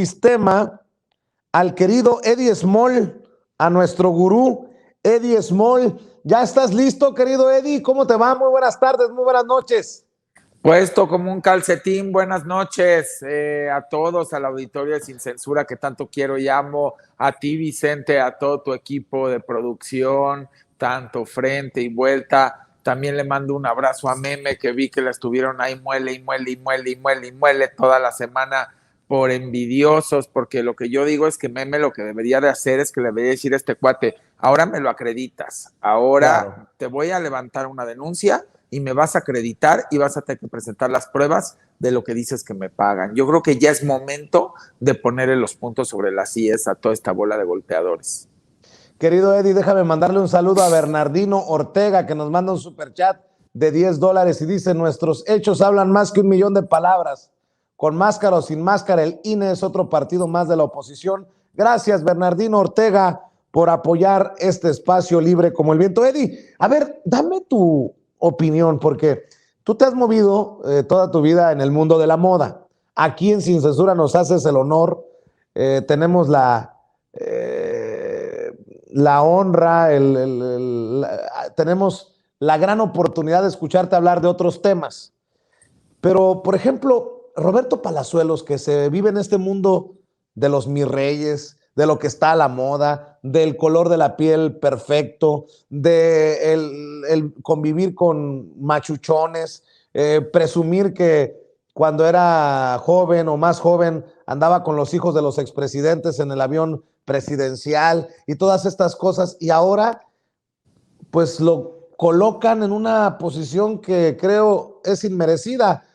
sistema al querido Eddie Small, a nuestro gurú Eddie Small. ¿Ya estás listo, querido Eddie? ¿Cómo te va? Muy buenas tardes, muy buenas noches. Puesto como un calcetín, buenas noches a todos, al auditorio de Sin Censura que tanto quiero y amo, a ti Vicente, a todo tu equipo de producción, tanto frente y vuelta. También le mando un abrazo a Meme, que vi que la estuvieron ahí muele toda la semana por envidiosos, porque lo que yo digo es que Meme lo que debería de hacer es que le debería decir a este cuate, ahora me lo acreditas, ahora te voy a levantar una denuncia y me vas a acreditar y vas a tener que presentar las pruebas de lo que dices que me pagan. Yo creo que ya es momento de ponerle los puntos sobre las IES a toda esta bola de golpeadores. Querido Eddie, déjame mandarle un saludo a Bernardino Ortega, que nos manda un superchat de $10 y dice: nuestros hechos hablan más que 1,000,000 de palabras. Con máscara o sin máscara, el INE es otro partido más de la oposición. Gracias, Bernardino Ortega, por apoyar este espacio libre como el viento. Eddie, a ver, dame tu opinión, porque tú te has movido toda tu vida en el mundo de la moda. Aquí en Sin Censura nos haces el honor, tenemos la honra, tenemos la gran oportunidad de escucharte hablar de otros temas. Pero, por ejemplo, Roberto Palazuelos, que se vive en este mundo de los mis reyes, de lo que está a la moda, del color de la piel perfecto, de el convivir con machuchones, presumir que cuando era joven o más joven andaba con los hijos de los expresidentes en el avión presidencial y todas estas cosas, y ahora pues lo colocan en una posición que creo es inmerecida.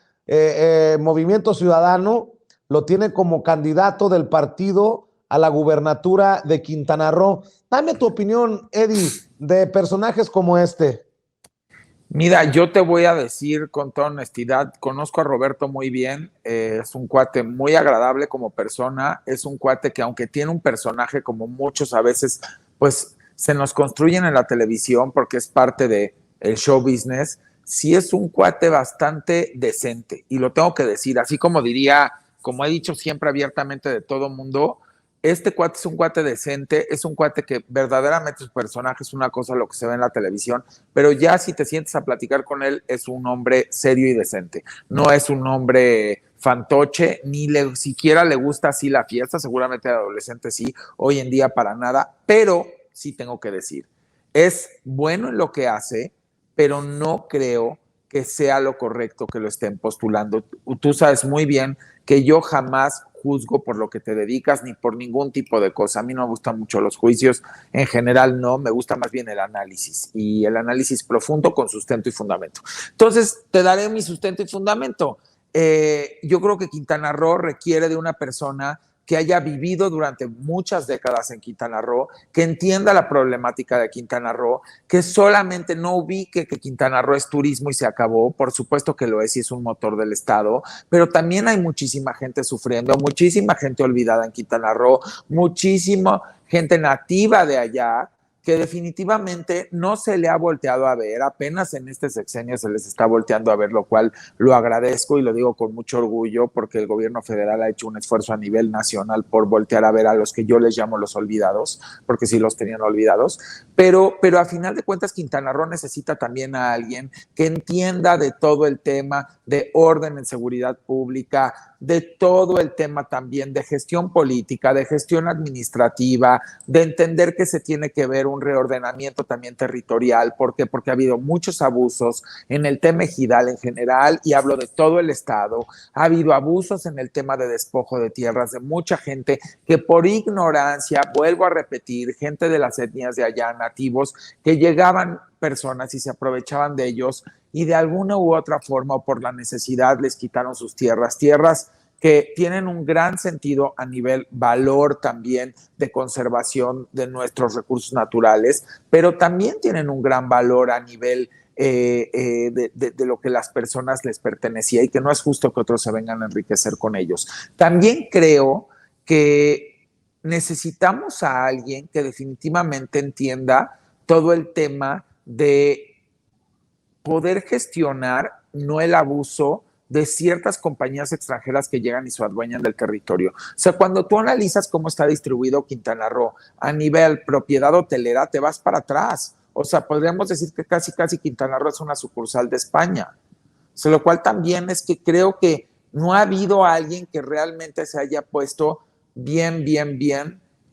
Movimiento Ciudadano lo tiene como candidato del partido a la gubernatura de Quintana Roo. Dame tu opinión, Eddie, de personajes como este. Mira, yo te voy a decir con toda honestidad, conozco a Roberto muy bien, es un cuate muy agradable como persona, es un cuate que aunque tiene un personaje como muchos a veces, pues se nos construyen en la televisión porque es parte de el show business, sí es un cuate bastante decente y lo tengo que decir, así como diría, como he dicho siempre abiertamente de todo mundo, este cuate es un cuate decente, es un cuate que verdaderamente su personaje es una cosa lo que se ve en la televisión, pero ya si te sientes a platicar con él, es un hombre serio y decente. No es un hombre fantoche, ni siquiera le gusta así la fiesta, seguramente de adolescente sí, hoy en día para nada, pero sí tengo que decir, es bueno en lo que hace, pero no creo que sea lo correcto que lo estén postulando. Tú sabes muy bien que yo jamás juzgo por lo que te dedicas ni por ningún tipo de cosa. A mí no me gustan mucho los juicios, en general no, me gusta más bien el análisis y el análisis profundo con sustento y fundamento. Entonces, te daré mi sustento y fundamento. Yo creo que Quintana Roo requiere de una persona que haya vivido durante muchas décadas en Quintana Roo, que entienda la problemática de Quintana Roo, que solamente no ubique que Quintana Roo es turismo y se acabó, por supuesto que lo es y es un motor del Estado, pero también hay muchísima gente sufriendo, muchísima gente olvidada en Quintana Roo, muchísima gente nativa de allá, que definitivamente no se le ha volteado a ver, apenas en este sexenio se les está volteando a ver, lo cual lo agradezco y lo digo con mucho orgullo porque el gobierno federal ha hecho un esfuerzo a nivel nacional por voltear a ver a los que yo les llamo los olvidados, porque sí los tenían olvidados, pero a final de cuentas Quintana Roo necesita también a alguien que entienda de todo el tema de orden en seguridad pública, de todo el tema también de gestión política, de gestión administrativa, de entender que se tiene que ver un reordenamiento también territorial. ¿Por qué? Porque ha habido muchos abusos en el tema ejidal en general, y hablo de todo el estado. Ha habido abusos en el tema de despojo de tierras de mucha gente que por ignorancia, vuelvo a repetir, gente de las etnias de allá, nativos, que llegaban personas y se aprovechaban de ellos y de alguna u otra forma o por la necesidad les quitaron sus tierras que tienen un gran sentido a nivel valor también de conservación de nuestros recursos naturales, pero también tienen un gran valor a nivel de lo que las personas les pertenecía y que no es justo que otros se vengan a enriquecer con ellos. También creo que necesitamos a alguien que definitivamente entienda todo el tema de poder gestionar no el abuso de ciertas compañías extranjeras que llegan y se adueñan del territorio. O sea, cuando tú analizas cómo está distribuido Quintana Roo a nivel propiedad hotelera, te vas para atrás. O sea, podríamos decir que casi Quintana Roo es una sucursal de España. O sea, lo cual también es que creo que no ha habido alguien que realmente se haya puesto bien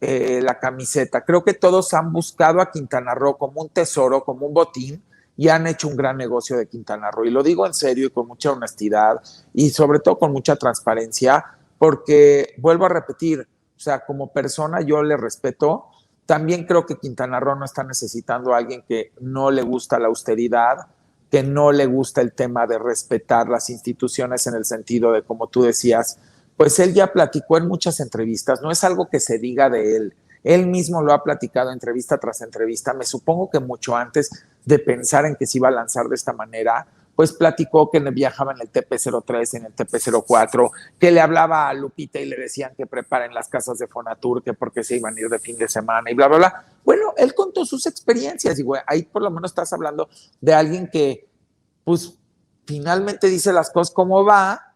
la camiseta. Creo que todos han buscado a Quintana Roo como un tesoro, como un botín, y han hecho un gran negocio de Quintana Roo. Y lo digo en serio y con mucha honestidad y sobre todo con mucha transparencia, porque vuelvo a repetir, o sea, como persona yo le respeto. También creo que Quintana Roo no está necesitando a alguien que no le gusta la austeridad, que no le gusta el tema de respetar las instituciones en el sentido de, como tú decías, pues él ya platicó en muchas entrevistas, no es algo que se diga de él. Él mismo lo ha platicado entrevista tras entrevista. Me supongo que mucho antes de pensar en que se iba a lanzar de esta manera, pues platicó que viajaba en el TP-03, en el TP-04, que le hablaba a Lupita y le decían que preparen las casas de Fonatur, que porque se iban a ir de fin de semana y bla, bla, bla. Bueno, él contó sus experiencias y güey, ahí por lo menos estás hablando de alguien que, pues, finalmente dice las cosas como va,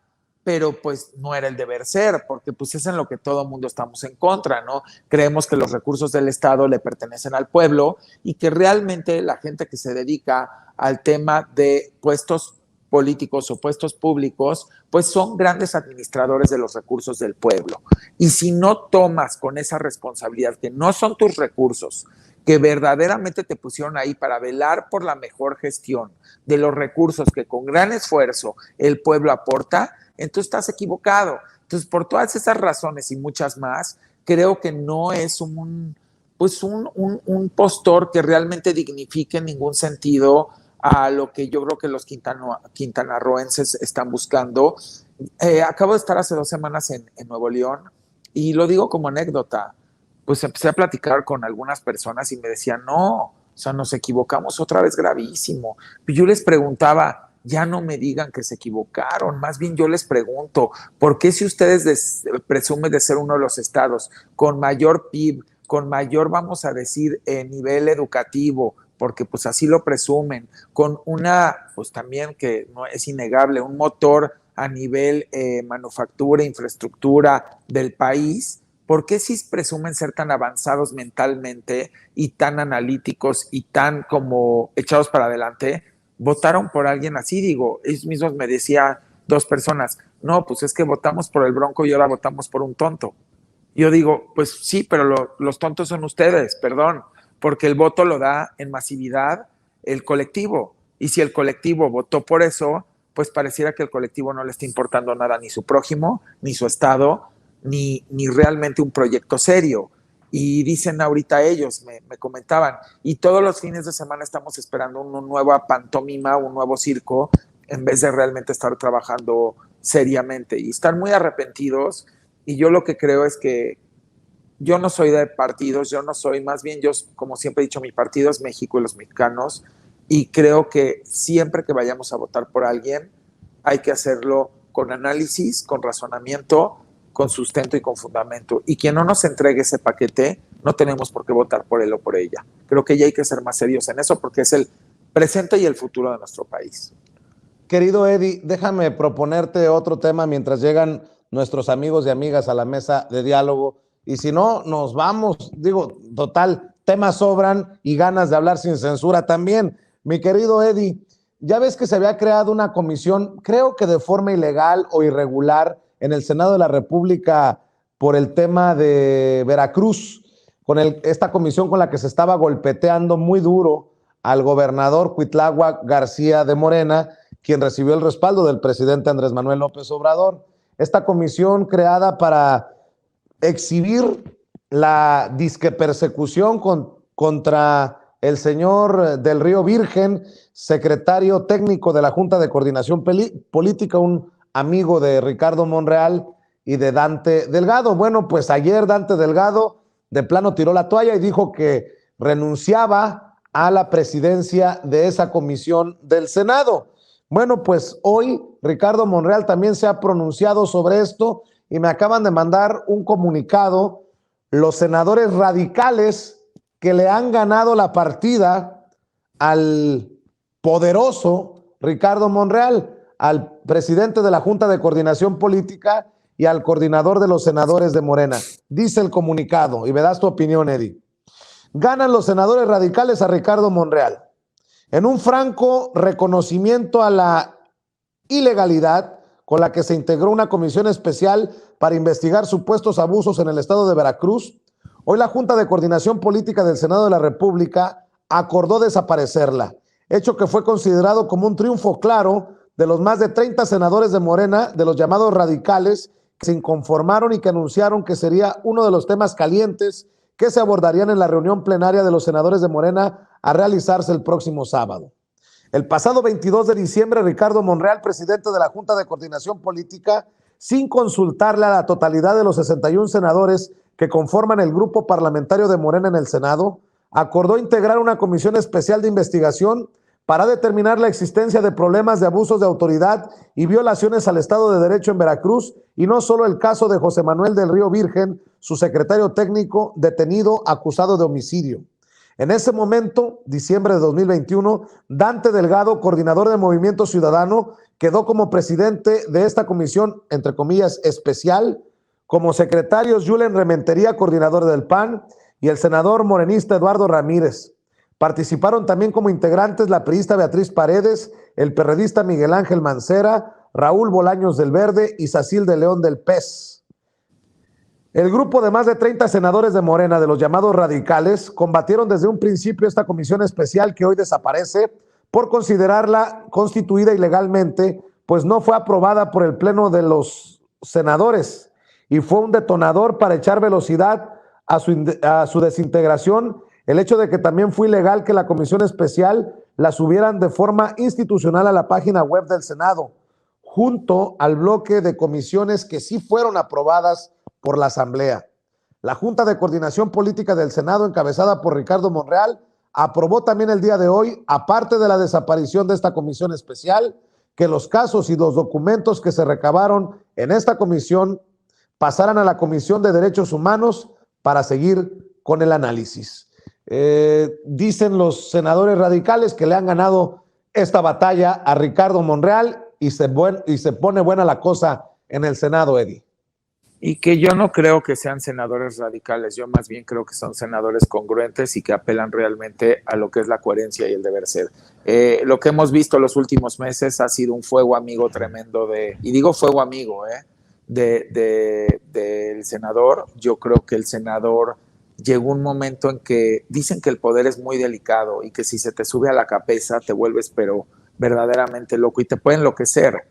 pero pues no era el deber ser, porque pues es en lo que todo mundo estamos en contra, ¿no? Creemos que los recursos del Estado le pertenecen al pueblo y que realmente la gente que se dedica al tema de puestos políticos o puestos públicos, pues son grandes administradores de los recursos del pueblo. Y si no tomas con esa responsabilidad, que no son tus recursos, que verdaderamente te pusieron ahí para velar por la mejor gestión de los recursos que con gran esfuerzo el pueblo aporta, entonces estás equivocado. Entonces, por todas esas razones y muchas más, creo que no es un postor que realmente dignifique en ningún sentido a lo que yo creo que los quintanarroenses están buscando. Acabo de estar hace 2 semanas en Nuevo León y lo digo como anécdota. Pues empecé a platicar con algunas personas y me decían, no, o sea, nos equivocamos otra vez gravísimo. Y yo les preguntaba, ya no me digan que se equivocaron, más bien yo les pregunto, ¿por qué si ustedes presumen de ser uno de los estados con mayor PIB, con mayor, vamos a decir, nivel educativo, porque pues así lo presumen, con una, pues también que no es innegable, un motor a nivel manufactura, infraestructura del país? ¿Por qué si presumen ser tan avanzados mentalmente y tan analíticos y tan como echados para adelante, votaron por alguien así? Digo, ellos mismos me decían 2 personas, no, pues es que votamos por el Bronco y ahora votamos por un tonto. Yo digo, pues sí, pero los tontos son ustedes, perdón, porque el voto lo da en masividad el colectivo. Y si el colectivo votó por eso, pues pareciera que el colectivo no le está importando nada, ni su prójimo, ni su estado, ni realmente un proyecto serio. Y dicen ahorita ellos, me comentaban, y todos los fines de semana estamos esperando una nueva pantomima, un nuevo circo, en vez de realmente estar trabajando seriamente. Y están muy arrepentidos. Y yo lo que creo es que yo no soy de partidos, yo no soy, más bien yo, como siempre he dicho, mi partido es México y los mexicanos. Y creo que siempre que vayamos a votar por alguien, hay que hacerlo con análisis, con razonamiento, con sustento y con fundamento. Y quien no nos entregue ese paquete, no tenemos por qué votar por él o por ella. Creo que ya hay que ser más serios en eso porque es el presente y el futuro de nuestro país. Querido Eddie, déjame proponerte otro tema mientras llegan nuestros amigos y amigas a la mesa de diálogo. Y si no, nos vamos. Digo, total, temas sobran y ganas de hablar sin censura también. Mi querido Eddie, ya ves que se había creado una comisión, creo que de forma ilegal o irregular, en el Senado de la República por el tema de Veracruz, con esta comisión con la que se estaba golpeteando muy duro al gobernador Cuitláhuac García de Morena, quien recibió el respaldo del presidente Andrés Manuel López Obrador. Esta comisión creada para exhibir la disque persecución contra el señor del Río Virgen, secretario técnico de la Junta de Coordinación Política, un amigo de Ricardo Monreal y de Dante Delgado. Bueno, pues ayer Dante Delgado de plano tiró la toalla y dijo que renunciaba a la presidencia de esa comisión del Senado. Bueno, pues hoy Ricardo Monreal también se ha pronunciado sobre esto y me acaban de mandar un comunicado los senadores radicales que le han ganado la partida al poderoso Ricardo Monreal, al presidente de la Junta de Coordinación Política, y al coordinador de los senadores de Morena. Dice el comunicado, y me das tu opinión, Eddie. Ganan los senadores radicales a Ricardo Monreal. En un franco reconocimiento a la ilegalidad con la que se integró una comisión especial para investigar supuestos abusos en el estado de Veracruz, hoy la Junta de Coordinación Política del Senado de la República acordó desaparecerla, hecho que fue considerado como un triunfo claro de los más de 30 senadores de Morena, de los llamados radicales, que se inconformaron y que anunciaron que sería uno de los temas calientes que se abordarían en la reunión plenaria de los senadores de Morena a realizarse el próximo sábado. El pasado 22 de diciembre, Ricardo Monreal, presidente de la Junta de Coordinación Política, sin consultarle a la totalidad de los 61 senadores que conforman el grupo parlamentario de Morena en el Senado, acordó integrar una comisión especial de investigación para determinar la existencia de problemas de abusos de autoridad y violaciones al Estado de Derecho en Veracruz, y no solo el caso de José Manuel del Río Virgen, su secretario técnico, detenido acusado de homicidio. En ese momento, diciembre de 2021, Dante Delgado, coordinador de Movimiento Ciudadano, quedó como presidente de esta comisión, entre comillas, especial, como secretarios Julen Rementería, coordinador del PAN, y el senador morenista Eduardo Ramírez. Participaron también como integrantes la priista Beatriz Paredes, el perredista Miguel Ángel Mancera, Raúl Bolaños del Verde y Sacil de León del PES. El grupo de más de 30 senadores de Morena, de los llamados radicales, combatieron desde un principio esta comisión especial que hoy desaparece por considerarla constituida ilegalmente, pues no fue aprobada por el Pleno de los senadores y fue un detonador para echar velocidad a su desintegración el hecho de que también fue ilegal que la comisión especial la subieran de forma institucional a la página web del Senado, junto al bloque de comisiones que sí fueron aprobadas por la Asamblea. La Junta de Coordinación Política del Senado, encabezada por Ricardo Monreal, aprobó también el día de hoy, aparte de la desaparición de esta comisión especial, que los casos y los documentos que se recabaron en esta comisión pasaran a la Comisión de Derechos Humanos para seguir con el análisis. Dicen los senadores radicales que le han ganado esta batalla a Ricardo Monreal y se pone buena la cosa en el Senado, Eddie. Y que yo no creo que sean senadores radicales, yo más bien creo que son senadores congruentes y que apelan realmente a lo que es la coherencia y el deber ser. Lo que hemos visto los últimos meses ha sido un fuego amigo tremendo y digo fuego amigo, del senador. Yo creo que el senador llegó un momento en que dicen que el poder es muy delicado y que si se te sube a la cabeza te vuelves pero verdaderamente loco y te puede enloquecer.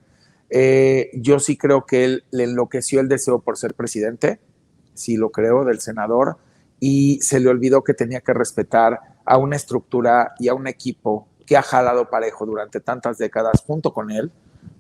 Yo sí creo que él le enloqueció el deseo por ser presidente, sí lo creo, del senador, y se le olvidó que tenía que respetar a una estructura y a un equipo que ha jalado parejo durante tantas décadas junto con él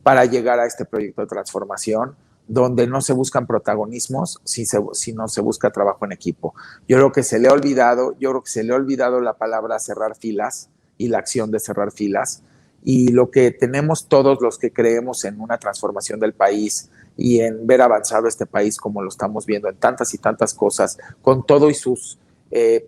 para llegar a este proyecto de transformación donde no se buscan protagonismos, sino se busca trabajo en equipo. Yo creo que se le ha olvidado la palabra cerrar filas y la acción de cerrar filas. Y lo que tenemos todos los que creemos en una transformación del país y en ver avanzado este país como lo estamos viendo en tantas y tantas cosas, con todo y sus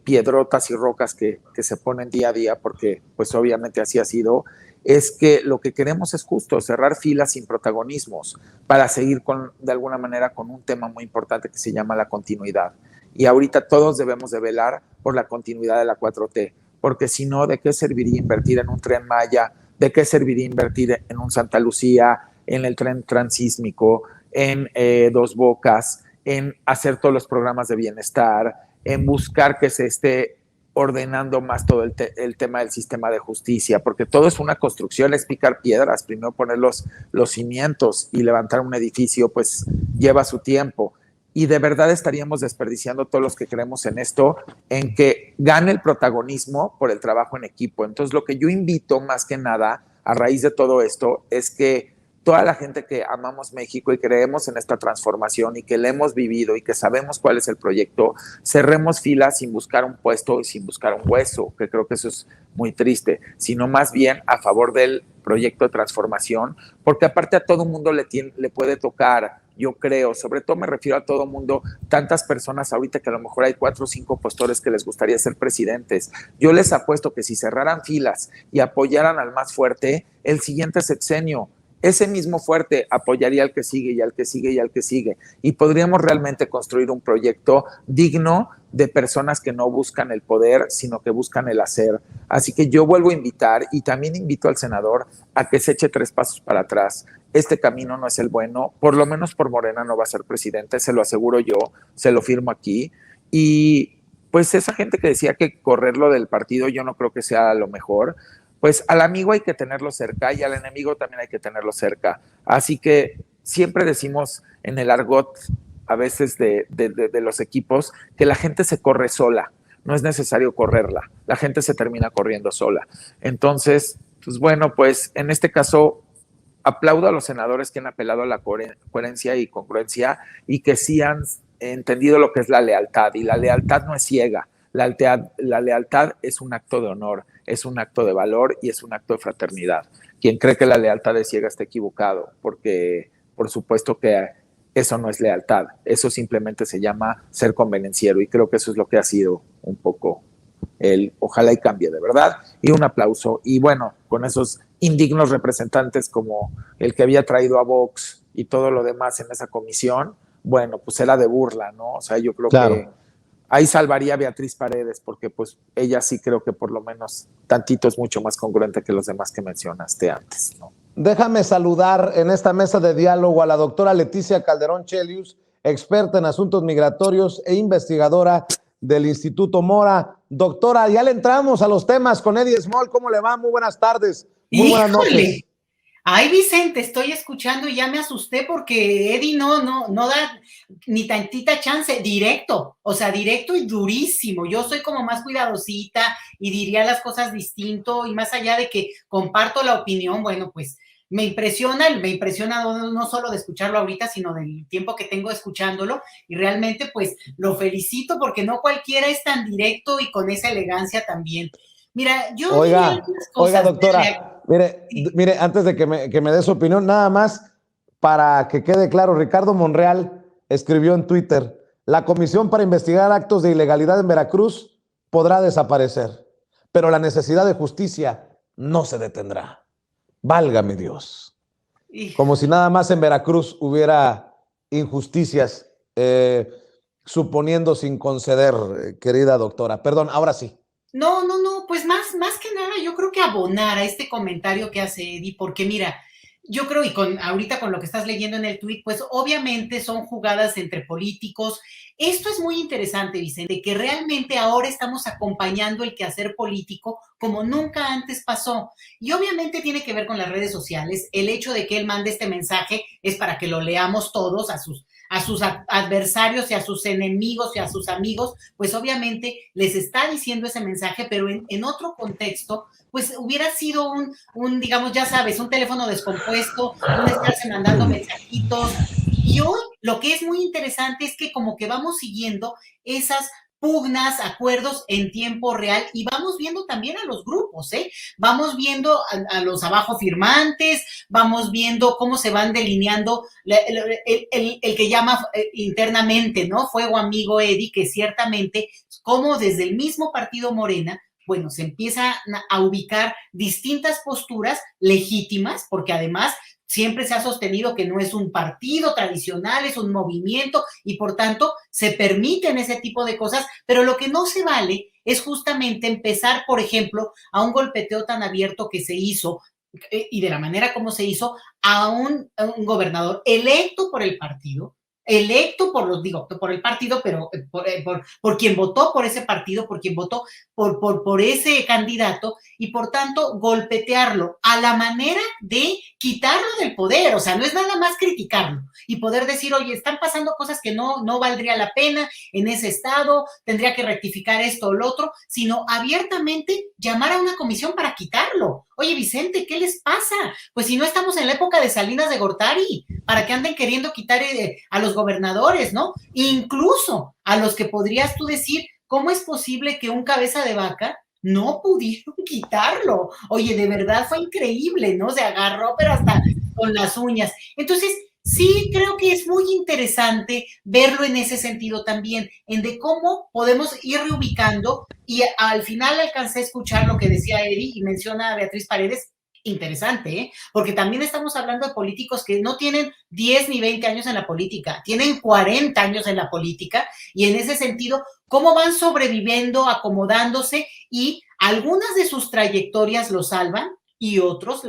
piedrotas y rocas que se ponen día a día, porque pues obviamente así ha sido, es que lo que queremos es justo cerrar filas sin protagonismos para seguir de alguna manera con un tema muy importante que se llama la continuidad. Y ahorita todos debemos de velar por la continuidad de la 4T, porque si no, ¿de qué serviría invertir en un Tren Maya? ¿De qué serviría invertir en un Santa Lucía, en el tren transísmico, en Dos Bocas, en hacer todos los programas de bienestar, en buscar que se esté ordenando más todo el tema del sistema de justicia? Porque todo es una construcción, es picar piedras, primero poner los cimientos y levantar un edificio, pues lleva su tiempo. Y de verdad estaríamos desperdiciando todos los que creemos en esto, en que gane el protagonismo por el trabajo en equipo. Entonces, lo que yo invito más que nada a raíz de todo esto es que toda la gente que amamos México y creemos en esta transformación y que la hemos vivido y que sabemos cuál es el proyecto, cerremos filas sin buscar un puesto y sin buscar un hueso, que creo que eso es muy triste, sino más bien a favor del proyecto de transformación, porque aparte a todo mundo le puede tocar. Yo creo, sobre todo me refiero a todo mundo, tantas personas ahorita que a lo mejor hay 4 o 5 postores que les gustaría ser presidentes. Yo les apuesto que si cerraran filas y apoyaran al más fuerte, el siguiente sexenio ese mismo fuerte apoyaría al que sigue y al que sigue y al que sigue. Y podríamos realmente construir un proyecto digno de personas que no buscan el poder, sino que buscan el hacer. Así que yo vuelvo a invitar y también invito al senador a que se eche 3 pasos para atrás. Este camino no es el bueno, por lo menos por Morena no va a ser presidente, se lo aseguro yo, se lo firmo aquí. Y pues esa gente que decía que correrlo del partido yo no creo que sea lo mejor, pues al amigo hay que tenerlo cerca y al enemigo también hay que tenerlo cerca. Así que siempre decimos en el argot, a veces de los equipos, que la gente se corre sola, no es necesario correrla, la gente se termina corriendo sola. Entonces, pues bueno, pues en este caso aplaudo a los senadores que han apelado a la coherencia y congruencia y que sí han entendido lo que es la lealtad. Y la lealtad no es ciega, la lealtad es un acto de honor, es un acto de valor y es un acto de fraternidad. Quien cree que la lealtad es ciega está equivocado, porque por supuesto que eso no es lealtad, eso simplemente se llama ser convenenciero y creo que eso es lo que ha sido un poco el ojalá y cambie de verdad. Y un aplauso. Y bueno, con esos indignos representantes como el que había traído a Vox y todo lo demás en esa comisión, bueno, pues era de burla, ¿no? O sea, yo creo que ahí salvaría a Beatriz Paredes, porque pues ella sí creo que por lo menos tantito es mucho más congruente que los demás que mencionaste antes, ¿no? Déjame saludar en esta mesa de diálogo a la doctora Leticia Calderón Chelius, experta en asuntos migratorios e investigadora del Instituto Mora. Doctora, ya le entramos a los temas con Eddie Small. ¿Cómo le va? Muy buenas tardes. Muy buenas noches. Ay, Vicente, estoy escuchando y ya me asusté porque Eddie no da ni tantita chance, directo, o sea, directo y durísimo. Yo soy como más cuidadosita y diría las cosas distinto y más allá de que comparto la opinión, bueno, pues me impresiona no solo de escucharlo ahorita, sino del tiempo que tengo escuchándolo y realmente pues lo felicito porque no cualquiera es tan directo y con esa elegancia también. Mira, yo diría algunas cosas. Oiga, doctora, mire, antes de que me dé su opinión, nada más para que quede claro, Ricardo Monreal escribió en Twitter: la comisión para investigar actos de ilegalidad en Veracruz podrá desaparecer, pero la necesidad de justicia no se detendrá. Válgame Dios. Como si nada más en Veracruz hubiera injusticias, suponiendo sin conceder, querida doctora. Perdón, ahora sí. No, pues más que nada yo creo que abonar a este comentario que hace Eddie, porque mira, yo creo, y ahorita con lo que estás leyendo en el tuit, pues obviamente son jugadas entre políticos. Esto es muy interesante, Vicente, que realmente ahora estamos acompañando el quehacer político como nunca antes pasó. Y obviamente tiene que ver con las redes sociales. El hecho de que él mande este mensaje es para que lo leamos todos a sus adversarios y a sus enemigos y a sus amigos, pues obviamente les está diciendo ese mensaje, pero en otro contexto, pues hubiera sido digamos, ya sabes, un teléfono descompuesto, un estarse mandando mensajitos. Y hoy lo que es muy interesante es que como que vamos siguiendo esas pugnas, acuerdos en tiempo real y vamos viendo también a los grupos, vamos viendo a los abajo firmantes, vamos viendo cómo se van delineando el que llama internamente, ¿no? Fuego amigo Eddie, que ciertamente como desde el mismo partido Morena, bueno, se empieza a ubicar distintas posturas legítimas, porque además siempre se ha sostenido que no es un partido tradicional, es un movimiento y por tanto se permiten ese tipo de cosas, pero lo que no se vale es justamente empezar, por ejemplo, a un golpeteo tan abierto que se hizo y de la manera como se hizo a un gobernador electo por el partido, por el partido, pero por quien votó por ese partido, por quien votó por ese candidato, y por tanto golpetearlo a la manera de quitarlo del poder. O sea, no es nada más criticarlo y poder decir, oye, están pasando cosas que no valdría la pena en ese estado, tendría que rectificar esto o lo otro, sino abiertamente llamar a una comisión para quitarlo. Oye, Vicente, ¿qué les pasa? Pues si no estamos en la época de Salinas de Gortari, para que anden queriendo quitar a los gobernadores, ¿no? Incluso a los que podrías tú decir, ¿cómo es posible que un cabeza de vaca no pudieron quitarlo? Oye, de verdad fue increíble, ¿no? Se agarró, pero hasta con las uñas. Entonces, sí creo que es muy interesante verlo en ese sentido también, en de cómo podemos ir reubicando, y al final alcancé a escuchar lo que decía Eddie y menciona a Beatriz Paredes, interesante, ¿eh? Porque también estamos hablando de políticos que no tienen 10 ni 20 años en la política, tienen 40 años en la política, y en ese sentido, cómo van sobreviviendo, acomodándose, y algunas de sus trayectorias los salvan y otras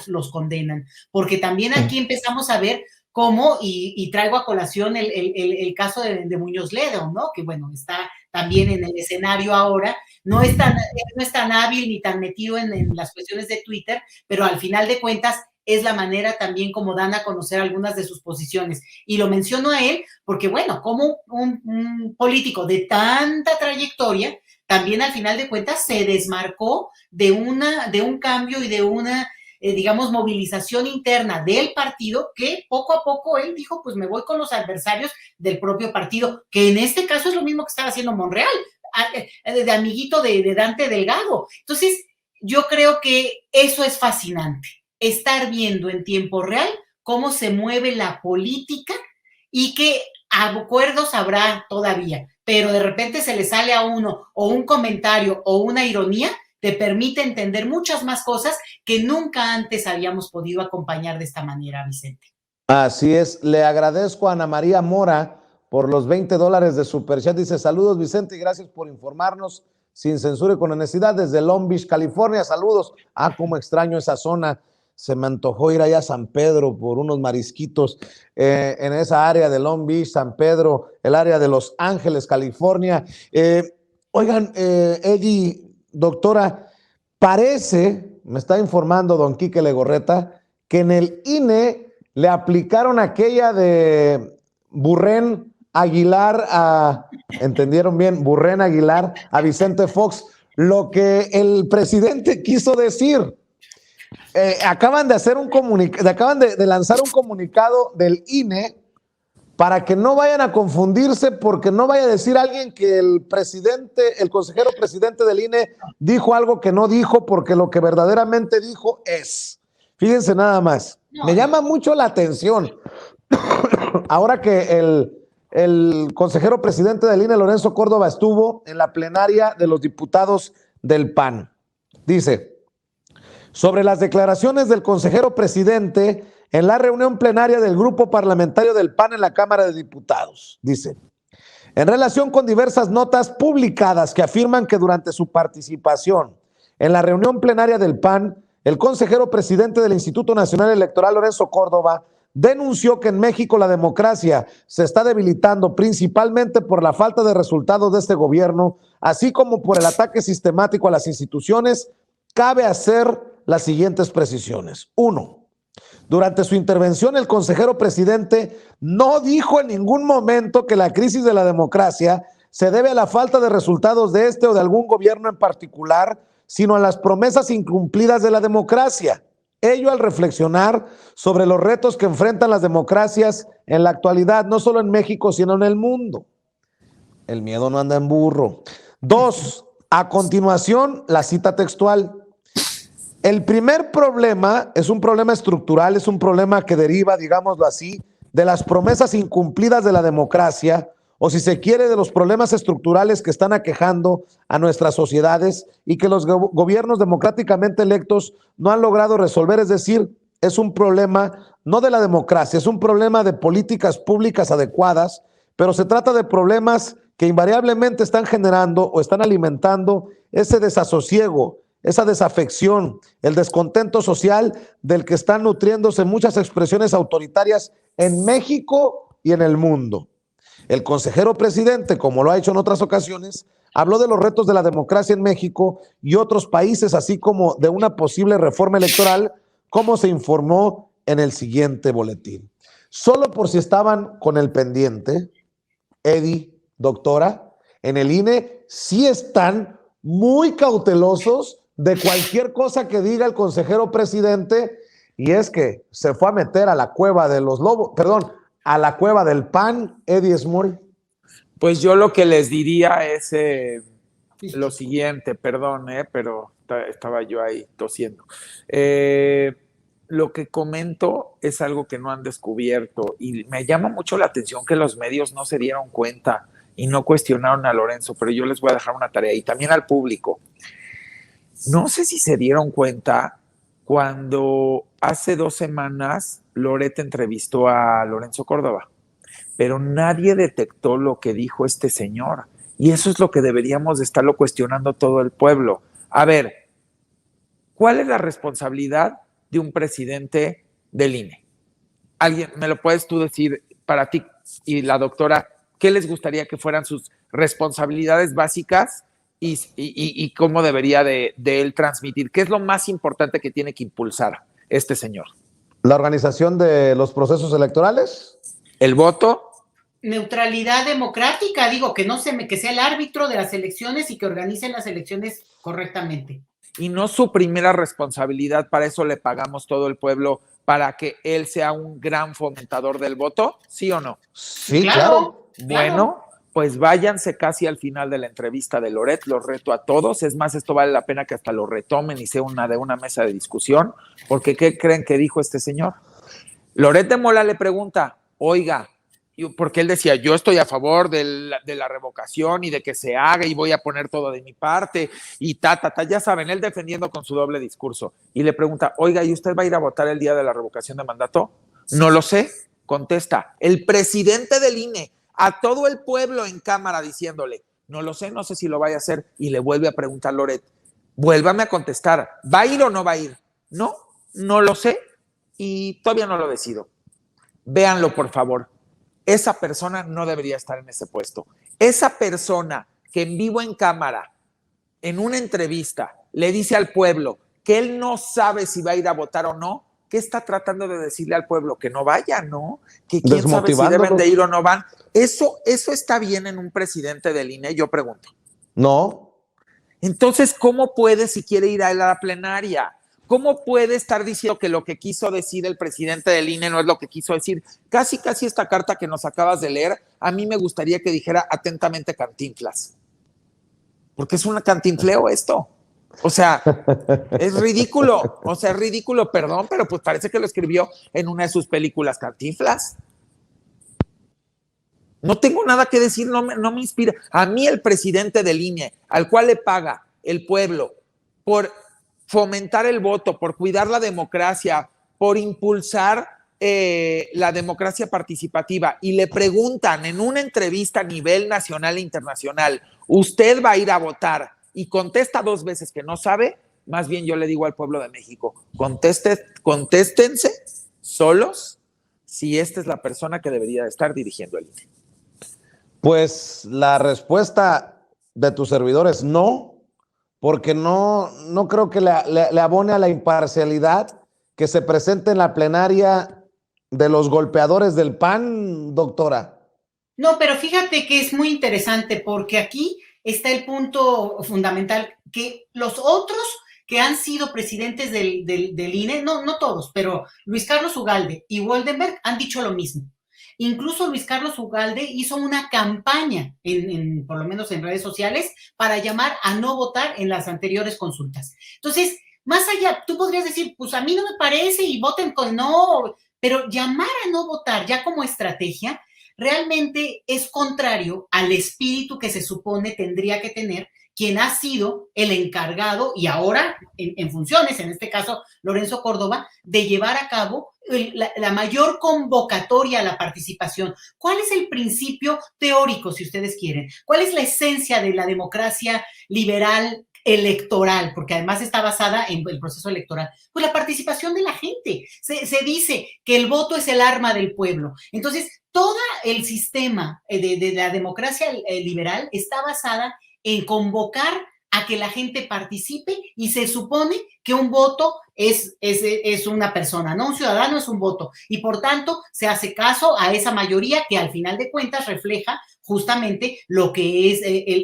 los condenan, porque también aquí empezamos a ver cómo, y traigo a colación el caso de Muñoz Ledo, ¿no? Que bueno, está también en el escenario ahora, no es tan hábil ni tan metido en las cuestiones de Twitter, pero al final de cuentas es la manera también como dan a conocer algunas de sus posiciones. Y lo menciono a él porque, bueno, como un político de tanta trayectoria, también al final de cuentas se desmarcó de un cambio y de una digamos, movilización interna del partido, que poco a poco él dijo, pues me voy con los adversarios del propio partido, que en este caso es lo mismo que estaba haciendo Monreal, de amiguito de Dante Delgado. Entonces, yo creo que eso es fascinante, estar viendo en tiempo real cómo se mueve la política y que acuerdos habrá todavía, pero de repente se le sale a uno o un comentario o una ironía, te permite entender muchas más cosas que nunca antes habíamos podido acompañar de esta manera, Vicente. Así es, le agradezco a Ana María Mora por los $20 de Superchat. Dice, saludos Vicente y gracias por informarnos sin censura y con honestidad desde Long Beach, California. Saludos. Cómo extraño esa zona. Se me antojó ir allá a San Pedro por unos marisquitos en esa área de Long Beach, San Pedro, el área de Los Ángeles, California. Oigan, Eddie, doctora, parece, me está informando don Quique Legorreta, que en el INE le aplicaron aquella de Burren Aguilar ¿entendieron bien? Burren Aguilar a Vicente Fox, lo que el presidente quiso decir. Acaban de hacer acaban de lanzar un comunicado del INE para que no vayan a confundirse, porque no vaya a decir alguien que el consejero presidente del INE dijo algo que no dijo, porque lo que verdaderamente dijo es, fíjense nada más, me llama mucho la atención, ahora que el consejero presidente del INE, Lorenzo Córdoba, estuvo en la plenaria de los diputados del PAN, dice, sobre las declaraciones del consejero presidente en la reunión plenaria del grupo parlamentario del PAN en la Cámara de Diputados. Dice, en relación con diversas notas publicadas que afirman que durante su participación en la reunión plenaria del PAN, el consejero presidente del Instituto Nacional Electoral, Lorenzo Córdoba, denunció que en México la democracia se está debilitando principalmente por la falta de resultados de este gobierno, así como por el ataque sistemático a las instituciones. Cabe hacer las siguientes precisiones. 1. Durante su intervención, el consejero presidente no dijo en ningún momento que la crisis de la democracia se debe a la falta de resultados de este o de algún gobierno en particular, sino a las promesas incumplidas de la democracia. Ello al reflexionar sobre los retos que enfrentan las democracias en la actualidad, no solo en México, sino en el mundo. El miedo no anda en burro. 2. A continuación, la cita textual. El primer problema es un problema estructural, es un problema que deriva, digámoslo así, de las promesas incumplidas de la democracia, o si se quiere, de los problemas estructurales que están aquejando a nuestras sociedades y que los gobiernos democráticamente electos no han logrado resolver. Es decir, es un problema no de la democracia, es un problema de políticas públicas adecuadas, pero se trata de problemas que invariablemente están generando o están alimentando ese desasosiego, esa desafección, el descontento social del que están nutriéndose muchas expresiones autoritarias en México y en el mundo. El consejero presidente, como lo ha hecho en otras ocasiones, habló de los retos de la democracia en México y otros países, así como de una posible reforma electoral, como se informó en el siguiente boletín. Solo por si estaban con el pendiente, Eddie, doctora, en el INE sí están muy cautelosos de cualquier cosa que diga el consejero presidente, y es que se fue a meter a la cueva de los lobos, a la cueva del PAN, Eddie Small. Pues yo lo que les diría es lo siguiente, perdón, pero estaba yo ahí tosiendo. Lo que comento es algo que no han descubierto y me llama mucho la atención que los medios no se dieron cuenta y no cuestionaron a Lorenzo, pero yo les voy a dejar una tarea y también al público. No sé si se dieron cuenta cuando hace 2 semanas Loret entrevistó a Lorenzo Córdoba, pero nadie detectó lo que dijo este señor. Y eso es lo que deberíamos de estarlo cuestionando todo el pueblo. A ver, ¿cuál es la responsabilidad de un presidente del INE? Alguien, ¿me lo puedes tú decir para ti y la doctora, qué les gustaría que fueran sus responsabilidades básicas y cómo debería de él transmitir? ¿Qué es lo más importante que tiene que impulsar este señor? La organización de los procesos electorales. El voto. Neutralidad democrática, digo, que sea el árbitro de las elecciones y que organicen las elecciones correctamente. Y no su primera responsabilidad, para eso le pagamos todo el pueblo, para que él sea un gran fomentador del voto, ¿sí o no? Sí, claro. Bueno, pues váyanse casi al final de la entrevista de Loret, los reto a todos, es más, esto vale la pena que hasta lo retomen y sea una mesa de discusión, porque ¿qué creen que dijo este señor? Loret de Mola le pregunta, oiga, porque él decía, yo estoy a favor de la revocación y de que se haga y voy a poner todo de mi parte y ya saben, él defendiendo con su doble discurso. Y le pregunta, oiga, ¿y usted va a ir a votar el día de la revocación de mandato? No lo sé, contesta. El presidente del INE, a todo el pueblo en cámara diciéndole, no lo sé, no sé si lo vaya a hacer. Y le vuelve a preguntar Loret, vuélvame a contestar, ¿va a ir o no va a ir? No, no lo sé y todavía no lo decido. Véanlo, por favor. Esa persona no debería estar en ese puesto. Esa persona que en vivo en cámara, en una entrevista, le dice al pueblo que él no sabe si va a ir a votar o no, ¿qué está tratando de decirle al pueblo? Que no vaya, ¿no? Que quién sabe si deben de ir o no van. ¿Eso está bien en un presidente del INE? Yo pregunto. No. Entonces, ¿cómo puede si quiere ir a la plenaria? ¿Cómo puede estar diciendo que lo que quiso decir el presidente del INE no es lo que quiso decir? Casi esta carta que nos acabas de leer, a mí me gustaría que dijera atentamente Cantinflas. Porque es un cantinfleo esto. O sea, es ridículo. O sea, es ridículo, perdón, pero pues parece que lo escribió en una de sus películas Cantinflas. No tengo nada que decir, no me inspira. A mí el presidente del INE, al cual le paga el pueblo por fomentar el voto, por cuidar la democracia, por impulsar la democracia participativa, y le preguntan en una entrevista a nivel nacional e internacional, ¿usted va a ir a votar? Y contesta 2 veces que no sabe, más bien yo le digo al pueblo de México, contéstense solos si esta es la persona que debería estar dirigiendo el INE. Pues la respuesta de tu servidor es no, porque no creo que le abone a la imparcialidad que se presente en la plenaria de los golpeadores del PAN, doctora. No, pero fíjate que es muy interesante porque aquí está el punto fundamental, que los otros que han sido presidentes del INE, no todos, pero Luis Carlos Ugalde y Woldenberg han dicho lo mismo. Incluso Luis Carlos Ugalde hizo una campaña, por lo menos en redes sociales, para llamar a no votar en las anteriores consultas. Entonces, más allá, tú podrías decir, pues a mí no me parece y voten con no, pero llamar a no votar ya como estrategia realmente es contrario al espíritu que se supone tendría que tener quien ha sido el encargado y ahora en funciones, en este caso Lorenzo Córdoba, de llevar a cabo la mayor convocatoria a la participación. ¿Cuál es el principio teórico, si ustedes quieren? ¿Cuál es la esencia de la democracia liberal electoral? Porque además está basada en el proceso electoral. Pues la participación de la gente. Se dice que el voto es el arma del pueblo. Entonces, todo el sistema de la democracia liberal está basada en convocar a que la gente participe y se supone que un voto es una persona, no un ciudadano es un voto y por tanto se hace caso a esa mayoría que al final de cuentas refleja justamente lo que es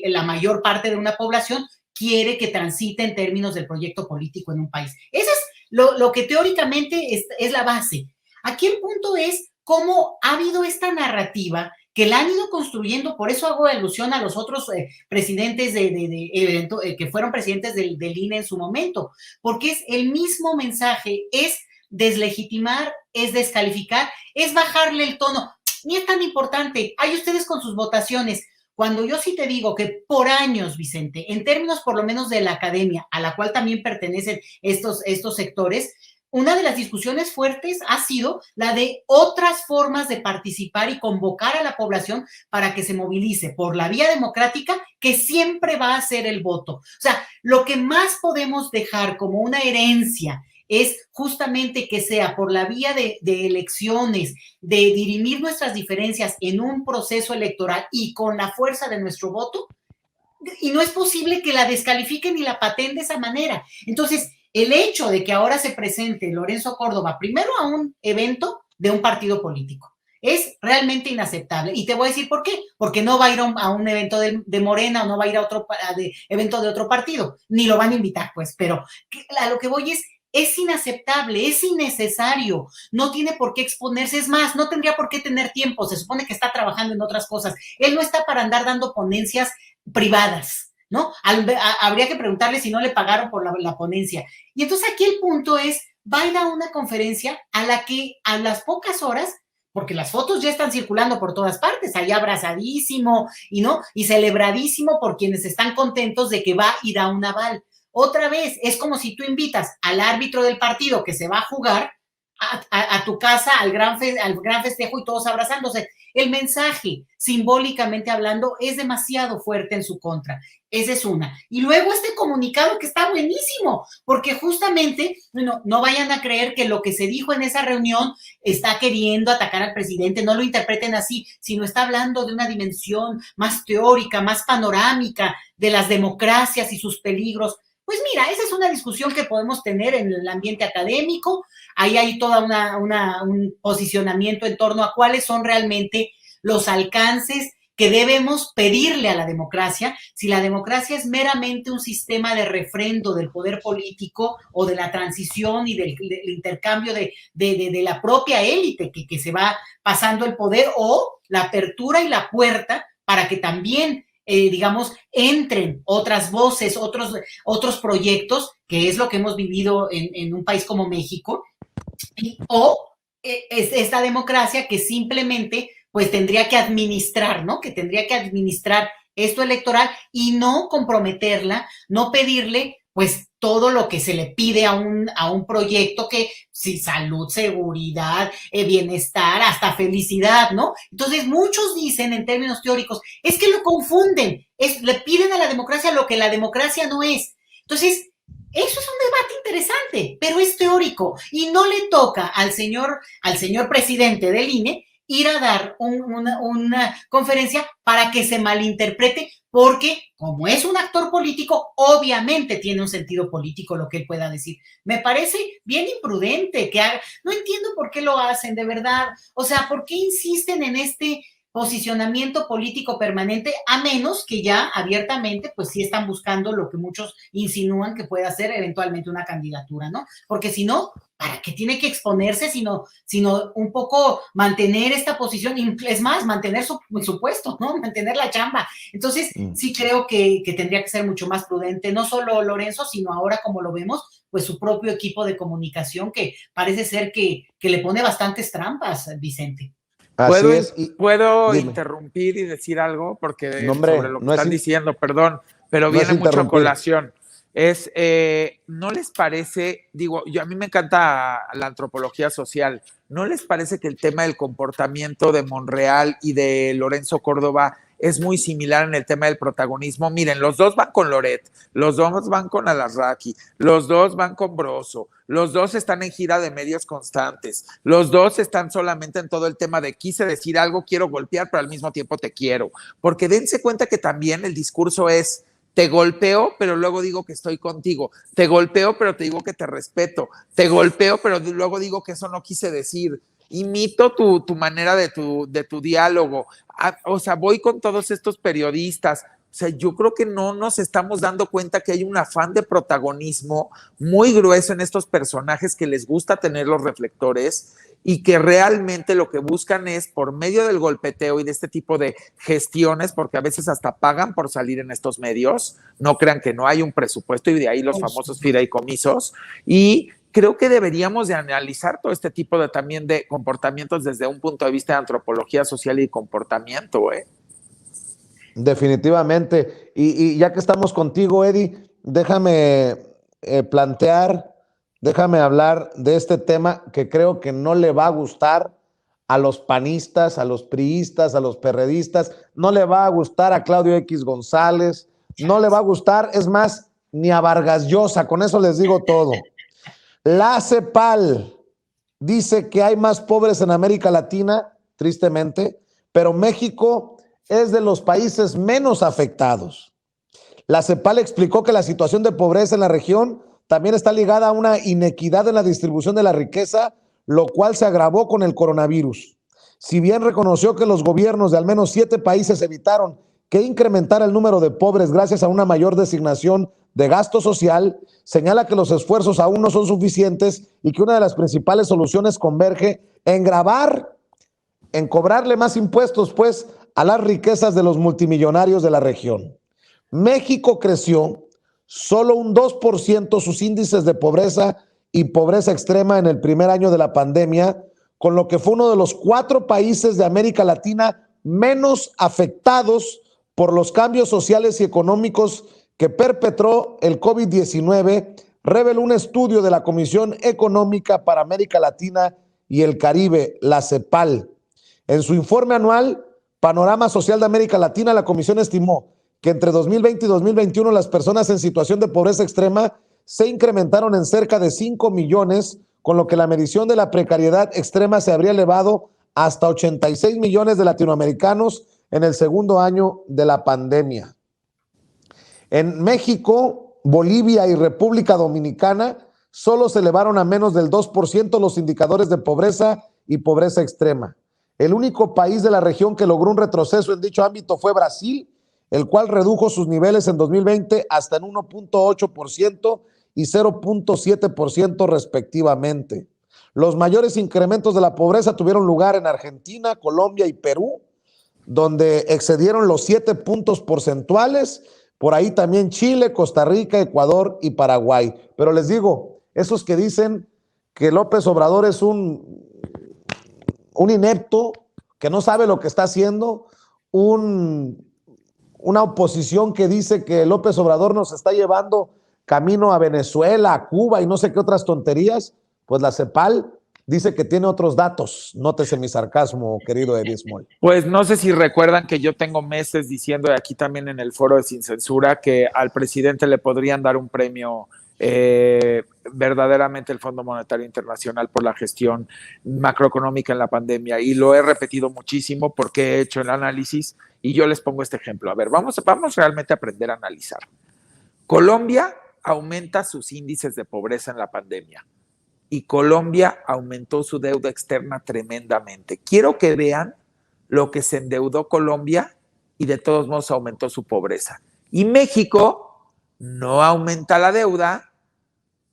la mayor parte de una población quiere que transite en términos del proyecto político en un país. Eso es lo que teóricamente es la base. Aquí el punto es cómo ha habido esta narrativa que la han ido construyendo, por eso hago alusión a los otros presidentes que fueron presidentes del INE en su momento, porque es el mismo mensaje, es deslegitimar, es descalificar, es bajarle el tono. Ni es tan importante, hay ustedes con sus votaciones. Cuando yo sí te digo que por años, Vicente, en términos por lo menos de la academia, a la cual también pertenecen estos sectores, una de las discusiones fuertes ha sido la de otras formas de participar y convocar a la población para que se movilice por la vía democrática, que siempre va a ser el voto. O sea, lo que más podemos dejar como una herencia es justamente que sea por la vía de elecciones, de dirimir nuestras diferencias en un proceso electoral y con la fuerza de nuestro voto, y no es posible que la descalifiquen y la pateen de esa manera. Entonces, el hecho de que ahora se presente Lorenzo Córdoba primero a un evento de un partido político es realmente inaceptable. Y te voy a decir por qué. Porque no va a ir a un evento de Morena o no va a ir a otro evento de otro partido. Ni lo van a invitar, pues. Pero a lo que voy es inaceptable, es innecesario, no tiene por qué exponerse, es más, no tendría por qué tener tiempo, se supone que está trabajando en otras cosas, él no está para andar dando ponencias privadas, ¿no? Habría que preguntarle si no le pagaron por la ponencia. Y entonces aquí el punto es, va a ir a una conferencia a la que a las pocas horas, porque las fotos ya están circulando por todas partes, ahí abrazadísimo y celebradísimo por quienes están contentos de que va a ir a un aval. Otra vez, es como si tú invitas al árbitro del partido que se va a jugar a tu casa al gran festejo y todos abrazándose. El mensaje, simbólicamente hablando, es demasiado fuerte en su contra. Esa es una. Y luego este comunicado que está buenísimo, porque justamente no vayan a creer que lo que se dijo en esa reunión está queriendo atacar al presidente, no lo interpreten así, sino está hablando de una dimensión más teórica, más panorámica de las democracias y sus peligros. Pues mira, esa es una discusión que podemos tener en el ambiente académico, ahí hay toda un posicionamiento en torno a cuáles son realmente los alcances que debemos pedirle a la democracia, si la democracia es meramente un sistema de refrendo del poder político o de la transición y del intercambio de la propia élite que se va pasando el poder, o la apertura y la puerta para que también digamos, entren otras voces, otros proyectos, que es lo que hemos vivido en un país como México, o es esta democracia que simplemente pues tendría que administrar, ¿no? Que tendría que administrar esto electoral y no comprometerla, no pedirle pues todo lo que se le pide a un proyecto que, sí, salud, seguridad, bienestar, hasta felicidad, ¿no? Entonces muchos dicen en términos teóricos, es que lo confunden, le piden a la democracia lo que la democracia no es. Entonces, eso es un debate interesante, pero es teórico y no le toca al señor presidente del INE ir a dar una conferencia para que se malinterprete, porque como es un actor político, obviamente tiene un sentido político lo que él pueda decir. Me parece bien imprudente que haga, no entiendo por qué lo hacen, de verdad. O sea, ¿por qué insisten en este posicionamiento político permanente, a menos que ya abiertamente, pues sí están buscando lo que muchos insinúan que pueda ser eventualmente una candidatura, ¿no? Porque si no, ¿para qué tiene que exponerse, sino un poco mantener esta posición? Es más, mantener su puesto, ¿no? Mantener la chamba. Entonces, sí creo que tendría que ser mucho más prudente, no solo Lorenzo, sino ahora, como lo vemos, pues su propio equipo de comunicación, que parece ser que le pone bastantes trampas, Vicente. ¿Puedo interrumpir y decir algo? Porque sobre lo que están diciendo, perdón, pero viene mucho a colación. ¿No les parece, a mí me encanta la antropología social, ¿no les parece que el tema del comportamiento de Monreal y de Lorenzo Córdoba es muy similar en el tema del protagonismo? Miren, los dos van con Loret, los dos van con Alarraqui, los dos van con Broso, los dos están en gira de medios constantes, los dos están solamente en todo el tema de quise decir algo, quiero golpear, pero al mismo tiempo te quiero, porque dense cuenta que también el discurso es: te golpeo, pero luego digo que estoy contigo. Te golpeo, pero te digo que te respeto. Te golpeo, pero luego digo que eso no quise decir. Imito tu manera de tu diálogo. O sea, voy con todos estos periodistas. O sea, yo creo que no nos estamos dando cuenta que hay un afán de protagonismo muy grueso en estos personajes que les gusta tener los reflectores y que realmente lo que buscan es, por medio del golpeteo y de este tipo de gestiones, porque a veces hasta pagan por salir en estos medios, no crean que no hay un presupuesto, y de ahí los famosos fideicomisos, y creo que deberíamos de analizar todo este tipo de también de comportamientos desde un punto de vista de antropología social y comportamiento, Definitivamente. Y ya que estamos contigo, Eddie, déjame déjame hablar de este tema que creo que no le va a gustar a los panistas, a los priistas, a los perredistas, no le va a gustar a Claudio X González, no le va a gustar, es más, ni a Vargas Llosa, con eso les digo todo. La CEPAL dice que hay más pobres en América Latina, tristemente, pero México es de los países menos afectados. La CEPAL explicó que la situación de pobreza en la región también está ligada a una inequidad en la distribución de la riqueza, lo cual se agravó con el coronavirus. Si bien reconoció que los gobiernos de al menos 7 países evitaron que incrementara el número de pobres gracias a una mayor designación de gasto social, señala que los esfuerzos aún no son suficientes y que una de las principales soluciones converge en en cobrarle más impuestos, pues, a las riquezas de los multimillonarios de la región. México creció solo un 2% sus índices de pobreza y pobreza extrema en el primer año de la pandemia, con lo que fue uno de los 4 países de América Latina menos afectados por los cambios sociales y económicos que perpetró el COVID-19, reveló un estudio de la Comisión Económica para América Latina y el Caribe, la CEPAL. En su informe anual, Panorama Social de América Latina, la comisión estimó que entre 2020 y 2021 las personas en situación de pobreza extrema se incrementaron en cerca de 5 millones, con lo que la medición de la precariedad extrema se habría elevado hasta 86 millones de latinoamericanos en el segundo año de la pandemia. En México, Bolivia y República Dominicana solo se elevaron a menos del 2% los indicadores de pobreza y pobreza extrema. El único país de la región que logró un retroceso en dicho ámbito fue Brasil, el cual redujo sus niveles en 2020 hasta en 1.8% y 0.7% respectivamente. Los mayores incrementos de la pobreza tuvieron lugar en Argentina, Colombia y Perú, donde excedieron los 7 puntos porcentuales. Por ahí también Chile, Costa Rica, Ecuador y Paraguay. Pero les digo, esos que dicen que López Obrador es un inepto, que no sabe lo que está haciendo, una oposición que dice que López Obrador nos está llevando camino a Venezuela, a Cuba y no sé qué otras tonterías, pues la CEPAL dice que tiene otros datos. Nótese mi sarcasmo, querido Eddie Small. Pues no sé si recuerdan que yo tengo meses diciendo aquí también en el foro de Sin Censura que al presidente le podrían dar un premio verdaderamente el Fondo Monetario Internacional por la gestión macroeconómica en la pandemia, y lo he repetido muchísimo porque he hecho el análisis y yo les pongo este ejemplo. A ver, vamos realmente a aprender a analizar. Colombia aumenta sus índices de pobreza en la pandemia y Colombia aumentó su deuda externa tremendamente. Quiero que vean lo que se endeudó Colombia y de todos modos aumentó su pobreza. Y México no aumenta la deuda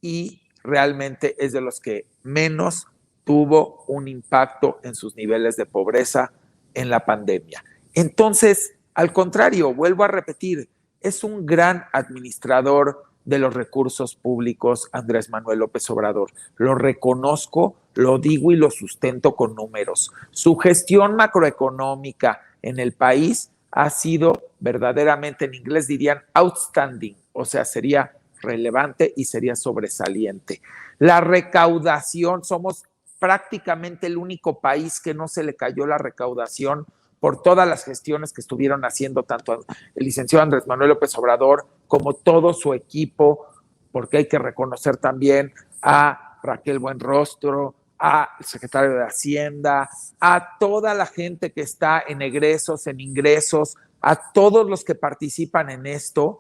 y realmente es de los que menos tuvo un impacto en sus niveles de pobreza en la pandemia. Entonces, al contrario, vuelvo a repetir, es un gran administrador de los recursos públicos Andrés Manuel López Obrador. Lo reconozco, lo digo y lo sustento con números. Su gestión macroeconómica en el país ha sido verdaderamente, en inglés dirían outstanding, o sea, sería relevante y sería sobresaliente. La recaudación, somos prácticamente el único país que no se le cayó la recaudación por todas las gestiones que estuvieron haciendo tanto el licenciado Andrés Manuel López Obrador como todo su equipo, porque hay que reconocer también a Raquel Buenrostro, al secretario de Hacienda, a toda la gente que está en egresos, en ingresos, a todos los que participan en esto.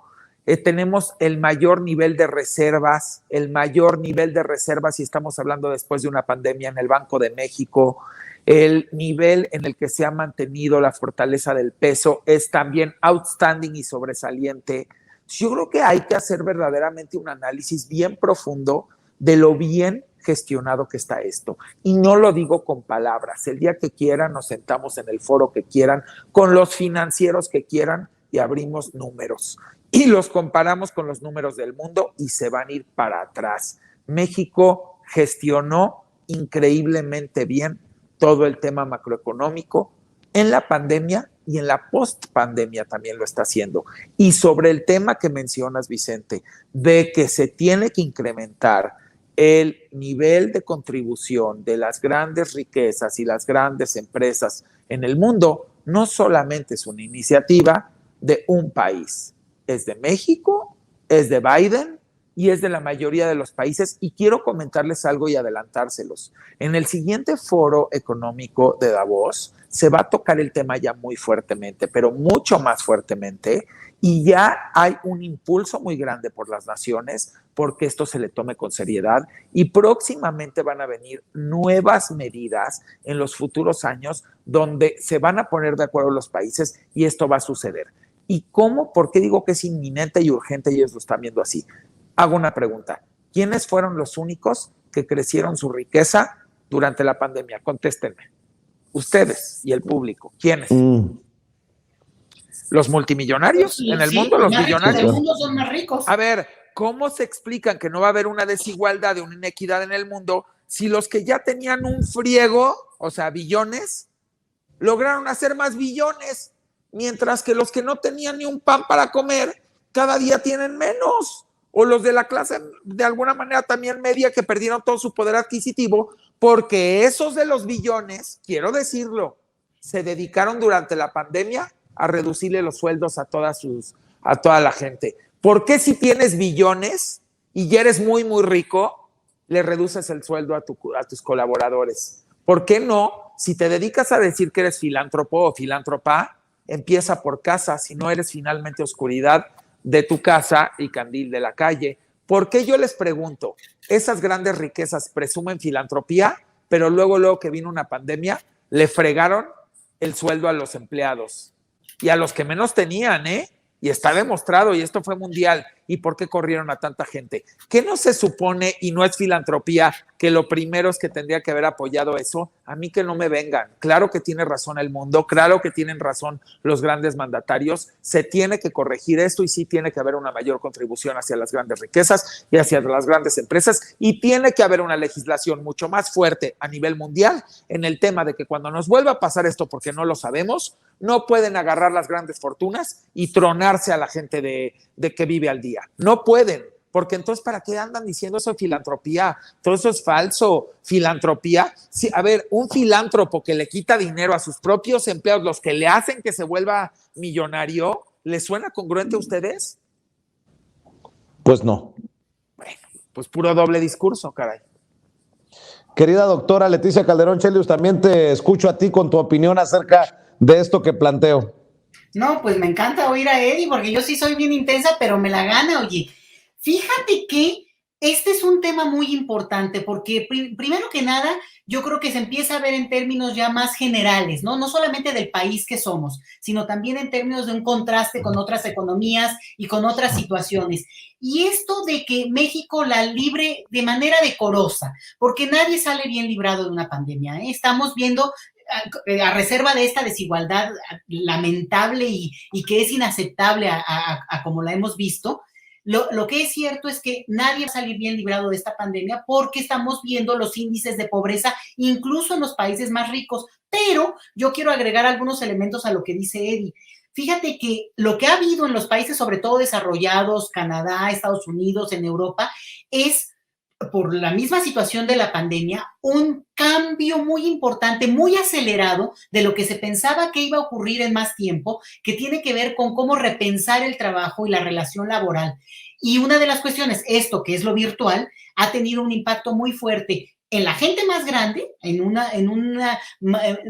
Tenemos el mayor nivel de reservas, y estamos hablando después de una pandemia en el Banco de México. El nivel en el que se ha mantenido la fortaleza del peso es también outstanding y sobresaliente. Yo creo que hay que hacer verdaderamente un análisis bien profundo de lo bien gestionado que está esto. Y no lo digo con palabras. El día que quieran nos sentamos en el foro que quieran, con los financieros que quieran y abrimos números. Y los comparamos con los números del mundo y se van a ir para atrás. México gestionó increíblemente bien todo el tema macroeconómico en la pandemia y en la post-pandemia también lo está haciendo. Y sobre el tema que mencionas, Vicente, de que se tiene que incrementar el nivel de contribución de las grandes riquezas y las grandes empresas en el mundo, no solamente es una iniciativa de un país, es de México, es de Biden y es de la mayoría de los países. Y quiero comentarles algo y adelantárselos. En el siguiente foro económico de Davos se va a tocar el tema ya muy fuertemente, pero mucho más fuertemente, y ya hay un impulso muy grande por las naciones porque esto se le tome con seriedad, y próximamente van a venir nuevas medidas en los futuros años donde se van a poner de acuerdo los países y esto va a suceder. ¿Y cómo? ¿Por qué digo que es inminente y urgente y ellos lo están viendo así? Hago una pregunta. ¿Quiénes fueron los únicos que crecieron su riqueza durante la pandemia? Contéstenme. Ustedes y el público. ¿Quiénes? ¿Los multimillonarios Sí, en el sí, mundo? los ¿Los más ricos millonarios? del mundo son más ricos. A ver, ¿cómo se explican que no va a haber una desigualdad, una inequidad en el mundo si los que ya tenían un friego, o sea, billones, lograron hacer más billones, mientras que los que no tenían ni un pan para comer, cada día tienen menos? O los de la clase, de alguna manera también media, que perdieron todo su poder adquisitivo, porque esos de los billones, quiero decirlo, se dedicaron durante la pandemia a reducirle los sueldos a toda la gente. ¿Por qué si tienes billones y ya eres muy, muy rico, le reduces el sueldo a tus colaboradores? ¿Por qué no? Si te dedicas a decir que eres filántropo o filántropa, empieza por casa, si no eres finalmente oscuridad de tu casa y candil de la calle. ¿Por qué? Yo les pregunto, esas grandes riquezas presumen filantropía, pero luego que vino una pandemia, le fregaron el sueldo a los empleados y a los que menos tenían, ¿eh? Y está demostrado, y esto fue mundial. ¿Y por qué corrieron a tanta gente? ¿Qué no se supone, y no es filantropía, que lo primero es que tendría que haber apoyado eso? A mí que no me vengan. Claro que tiene razón el mundo, claro que tienen razón los grandes mandatarios. Se tiene que corregir esto y sí tiene que haber una mayor contribución hacia las grandes riquezas y hacia las grandes empresas, y tiene que haber una legislación mucho más fuerte a nivel mundial en el tema de que cuando nos vuelva a pasar esto, porque no lo sabemos, no pueden agarrar las grandes fortunas y tronarse a la gente de que vive al día. No pueden, porque entonces ¿para qué andan diciendo eso de filantropía? Todo eso es falso. Filantropía, sí, a ver, un filántropo que le quita dinero a sus propios empleados, los que le hacen que se vuelva millonario, ¿les suena congruente a ustedes? Pues no. Bueno, pues puro doble discurso, caray. Querida doctora Leticia Calderón Chelius, también te escucho a ti con tu opinión acerca de esto que planteo. No, pues me encanta oír a Eddie, porque yo sí soy bien intensa, pero me la gana, oye. Fíjate que este es un tema muy importante, porque primero que nada, yo creo que se empieza a ver en términos ya más generales, ¿no? No solamente del país que somos, sino también en términos de un contraste con otras economías y con otras situaciones. Y esto de que México la libre de manera decorosa, porque nadie sale bien librado de una pandemia, ¿eh? Estamos viendo a reserva de esta desigualdad lamentable y que es inaceptable a como la hemos visto, lo que es cierto es que nadie va a salir bien librado de esta pandemia porque estamos viendo los índices de pobreza incluso en los países más ricos. Pero yo quiero agregar algunos elementos a lo que dice Eddie. Fíjate que lo que ha habido en los países, sobre todo desarrollados, Canadá, Estados Unidos, en Europa, es por la misma situación de la pandemia, un cambio muy importante, muy acelerado de lo que se pensaba que iba a ocurrir en más tiempo, que tiene que ver con cómo repensar el trabajo y la relación laboral. Y una de las cuestiones, esto que es lo virtual, ha tenido un impacto muy fuerte en la gente más grande, en una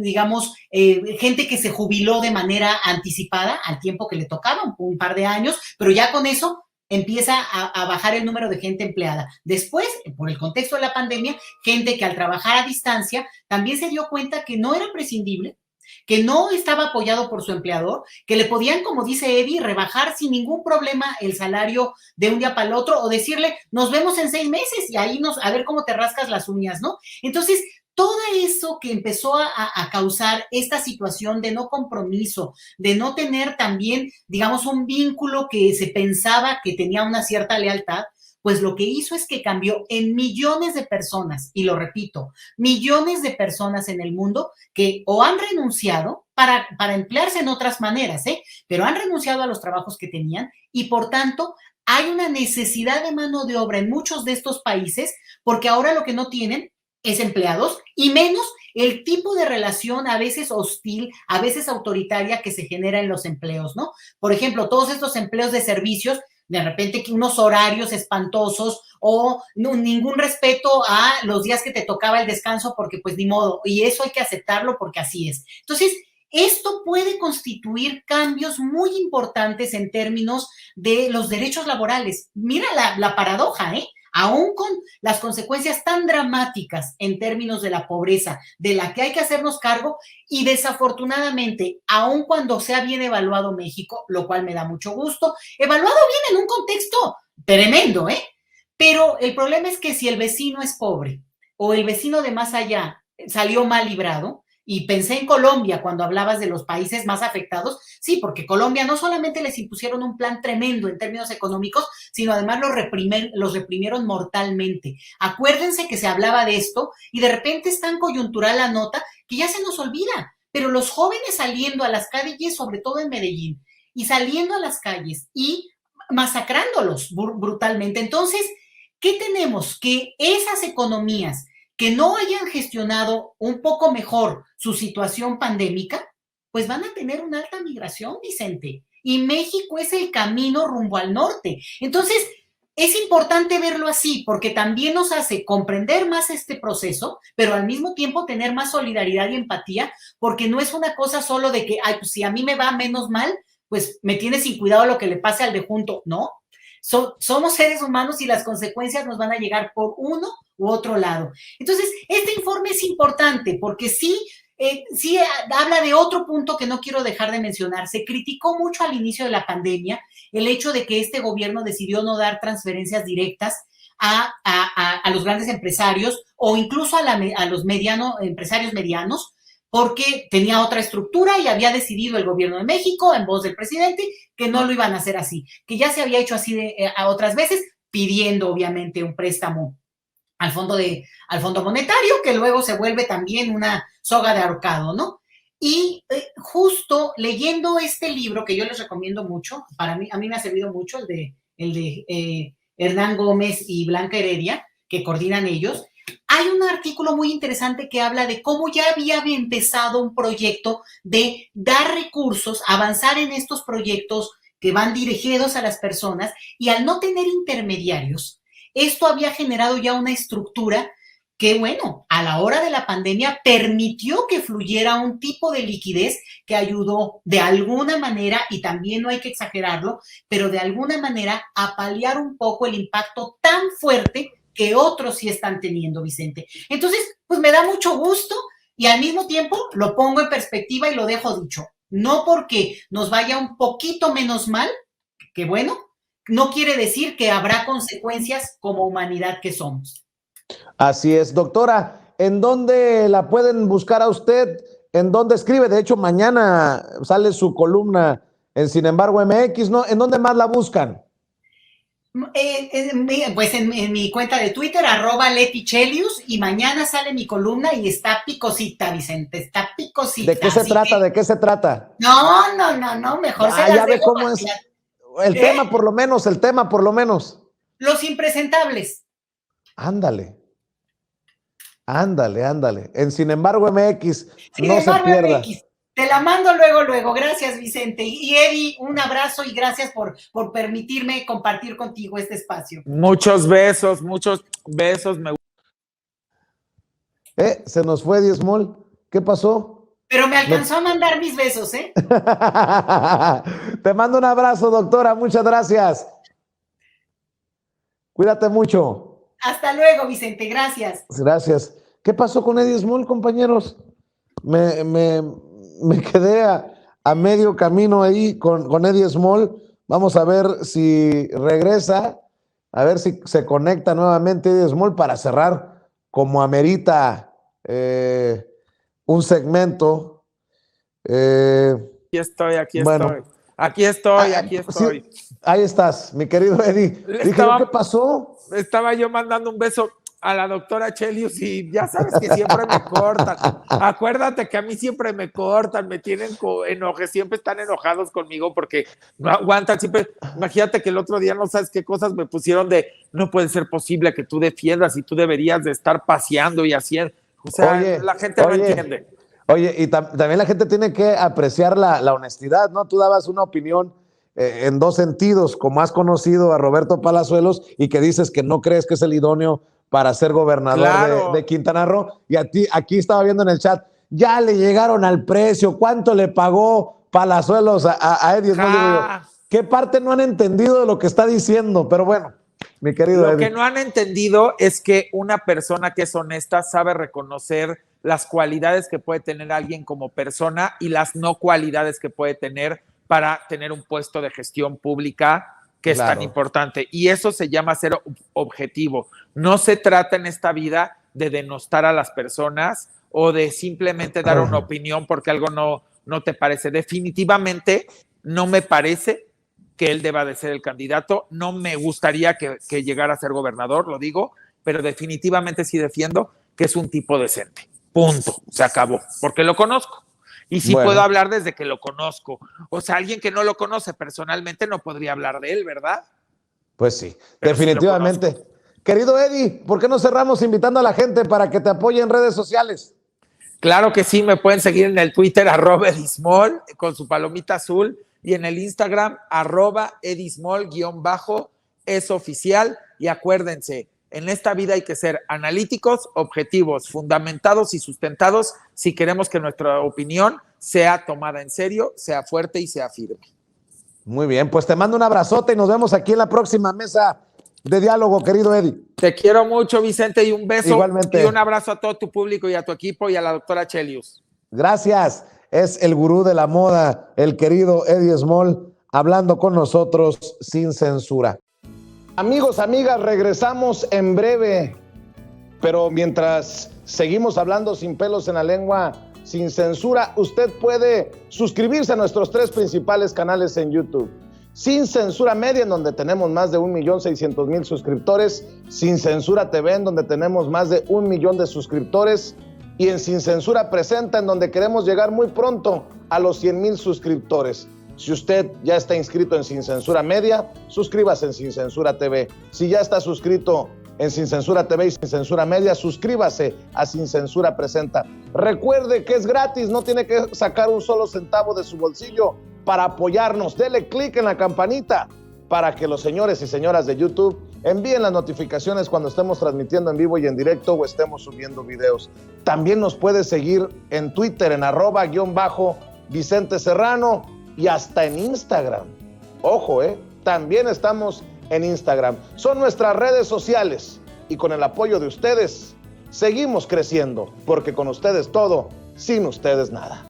digamos, gente que se jubiló de manera anticipada al tiempo que le tocaba, un par de años, pero ya con eso empieza a bajar el número de gente empleada. Después, por el contexto de la pandemia, gente que al trabajar a distancia también se dio cuenta que no era prescindible, que no estaba apoyado por su empleador, que le podían, como dice Eddie, rebajar sin ningún problema el salario de un día para el otro o decirle, nos vemos en 6 meses y ahí a ver cómo te rascas las uñas, ¿no? Entonces, todo eso que empezó a causar esta situación de no compromiso, de no tener también, digamos, un vínculo que se pensaba que tenía una cierta lealtad, pues lo que hizo es que cambió en millones de personas, y lo repito, millones de personas en el mundo que o han renunciado para emplearse en otras maneras, pero han renunciado a los trabajos que tenían y por tanto hay una necesidad de mano de obra en muchos de estos países porque ahora lo que no tienen es empleados y menos el tipo de relación a veces hostil, a veces autoritaria que se genera en los empleos, ¿no? Por ejemplo, todos estos empleos de servicios, de repente que unos horarios espantosos o no, ningún respeto a los días que te tocaba el descanso porque pues ni modo, y eso hay que aceptarlo porque así es. Entonces, esto puede constituir cambios muy importantes en términos de los derechos laborales. Mira la paradoja, aún con las consecuencias tan dramáticas en términos de la pobreza, de la que hay que hacernos cargo, y desafortunadamente, aún cuando sea bien evaluado México, lo cual me da mucho gusto, evaluado bien en un contexto tremendo, pero el problema es que si el vecino es pobre o el vecino de más allá salió mal librado, y pensé en Colombia cuando hablabas de los países más afectados, sí, porque Colombia no solamente les impusieron un plan tremendo en términos económicos, sino además los reprimieron mortalmente. Acuérdense que se hablaba de esto y de repente es tan coyuntural la nota que ya se nos olvida, pero los jóvenes saliendo a las calles, sobre todo en Medellín, y saliendo a las calles y masacrándolos brutalmente. Entonces, ¿qué tenemos? Que esas economías que no hayan gestionado un poco mejor su situación pandémica, pues van a tener una alta migración, Vicente. Y México es el camino rumbo al norte. Entonces, es importante verlo así, porque también nos hace comprender más este proceso, pero al mismo tiempo tener más solidaridad y empatía, porque no es una cosa solo de que, ay, pues si a mí me va menos mal, pues me tiene sin cuidado lo que le pase al de junto. No, somos seres humanos y las consecuencias nos van a llegar por uno u otro lado. Entonces, este informe es importante porque sí habla de otro punto que no quiero dejar de mencionar. Se criticó mucho al inicio de la pandemia el hecho de que este gobierno decidió no dar transferencias directas a los grandes empresarios o incluso a los empresarios medianos, porque tenía otra estructura y había decidido el gobierno de México, en voz del presidente, que no lo iban a hacer así, que ya se había hecho así a otras veces, pidiendo obviamente un préstamo al Fondo Monetario, que luego se vuelve también una soga de ahorcado, ¿no? Y justo leyendo este libro, que yo les recomiendo mucho, a mí me ha servido mucho, el de Hernán Gómez y Blanca Heredia, que coordinan ellos. Hay un artículo muy interesante que habla de cómo ya había empezado un proyecto de dar recursos, avanzar en estos proyectos que van dirigidos a las personas y al no tener intermediarios, esto había generado ya una estructura que, bueno, a la hora de la pandemia permitió que fluyera un tipo de liquidez que ayudó de alguna manera, y también no hay que exagerarlo, pero de alguna manera a paliar un poco el impacto tan fuerte que otros sí están teniendo, Vicente. Entonces, pues me da mucho gusto y al mismo tiempo lo pongo en perspectiva y lo dejo dicho. No porque nos vaya un poquito menos mal, que bueno, no quiere decir que habrá consecuencias como humanidad que somos. Así es. Doctora, ¿en dónde la pueden buscar a usted? ¿En dónde escribe? De hecho, mañana sale su columna en Sin embargo MX, ¿no? ¿En dónde más la buscan? Pues en mi cuenta de Twitter, @LetiChelius, y mañana sale mi columna y está picosita, Vicente, está picosita. ¿De qué se trata? ¿De qué se trata? No, mejor se las ya ve dejo cómo es. El tema por lo menos. Los impresentables. Ándale. En Sin embargo MX, no se pierda. MX. Te la mando luego. Gracias, Vicente. Y Eddie, un abrazo y gracias por permitirme compartir contigo este espacio. Muchos besos. Se nos fue Eddie Small. ¿Qué pasó? Pero me alcanzó a mandar mis besos, ¿eh? Te mando un abrazo, doctora. Muchas gracias. Cuídate mucho. Hasta luego, Vicente. Gracias. Gracias. ¿Qué pasó con Eddie Small, compañeros? Me quedé a medio camino ahí con Eddie Small. Vamos a ver si regresa, a ver si se conecta nuevamente Eddie Small para cerrar como amerita un segmento. Aquí estoy. Aquí estoy. Sí, ahí estás, mi querido Eddie. Dije, ¿qué pasó? Estaba yo mandando un beso a la doctora Chelius y ya sabes que siempre me cortan. Acuérdate que a mí siempre me cortan, me tienen siempre están enojados conmigo porque no aguantan siempre. Imagínate que el otro día no sabes qué cosas me pusieron de no puede ser posible que tú defiendas y tú deberías de estar paseando y haciendo. O sea, la gente no entiende. Oye, y también la gente tiene que apreciar la honestidad, ¿no? Tú dabas una opinión en dos sentidos, como has conocido a Roberto Palazuelos y que dices que no crees que es el idóneo para ser gobernador de Quintana Roo. Y a ti, aquí estaba viendo en el chat, ya le llegaron al precio, ¿cuánto le pagó Palazuelos a Eddie Small? ¿Qué parte no han entendido de lo que está diciendo? Pero bueno, mi querido Eddie. Lo que no han entendido es que una persona que es honesta sabe reconocer las cualidades que puede tener alguien como persona y las no cualidades que puede tener para tener un puesto de gestión pública que es tan importante. Y eso se llama ser objetivo. No se trata en esta vida de denostar a las personas o de simplemente dar una opinión porque algo no te parece. Definitivamente no me parece que él deba de ser el candidato. No me gustaría que llegara a ser gobernador, lo digo, pero definitivamente sí defiendo que es un tipo decente. Punto. Se acabó. Porque lo conozco. Y sí puedo hablar desde que lo conozco. O sea, alguien que no lo conoce personalmente no podría hablar de él, ¿verdad? Pues sí, pero definitivamente. Sí, querido Eddie, ¿por qué no cerramos invitando a la gente para que te apoye en redes sociales? Claro que sí, me pueden seguir en el Twitter @edismol con su palomita azul y en el Instagram @edismol_ oficial. Y acuérdense, en esta vida hay que ser analíticos, objetivos, fundamentados y sustentados si queremos que nuestra opinión sea tomada en serio, sea fuerte y sea firme. Muy bien, pues te mando un abrazote y nos vemos aquí en la próxima mesa de diálogo, querido Eddie. Te quiero mucho, Vicente, y un beso. Igualmente. Y un abrazo a todo tu público y a tu equipo y a la doctora Chelius. Gracias. Es el gurú de la moda, el querido Eddie Small, hablando con nosotros sin censura. Amigos, amigas, regresamos en breve, pero mientras seguimos hablando sin pelos en la lengua, sin censura, usted puede suscribirse a nuestros 3 principales canales en YouTube. Sin Censura Media, en donde tenemos más de 1.600.000 suscriptores, Sin Censura TV, en donde tenemos más de 1 millón de suscriptores, y en Sin Censura Presenta, en donde queremos llegar muy pronto a los 100,000 suscriptores. Si usted ya está inscrito en Sin Censura Media, suscríbase en Sin Censura TV. Si ya está suscrito en Sin Censura TV y Sin Censura Media, suscríbase a Sin Censura Presenta. Recuerde que es gratis, no tiene que sacar un solo centavo de su bolsillo para apoyarnos. Dele clic en la campanita para que los señores y señoras de YouTube envíen las notificaciones cuando estemos transmitiendo en vivo y en directo o estemos subiendo videos. También nos puede seguir en Twitter en @_Vicente Serrano y hasta en Instagram. Ojo, también estamos en Instagram. Son nuestras redes sociales y con el apoyo de ustedes seguimos creciendo, porque con ustedes todo, sin ustedes nada.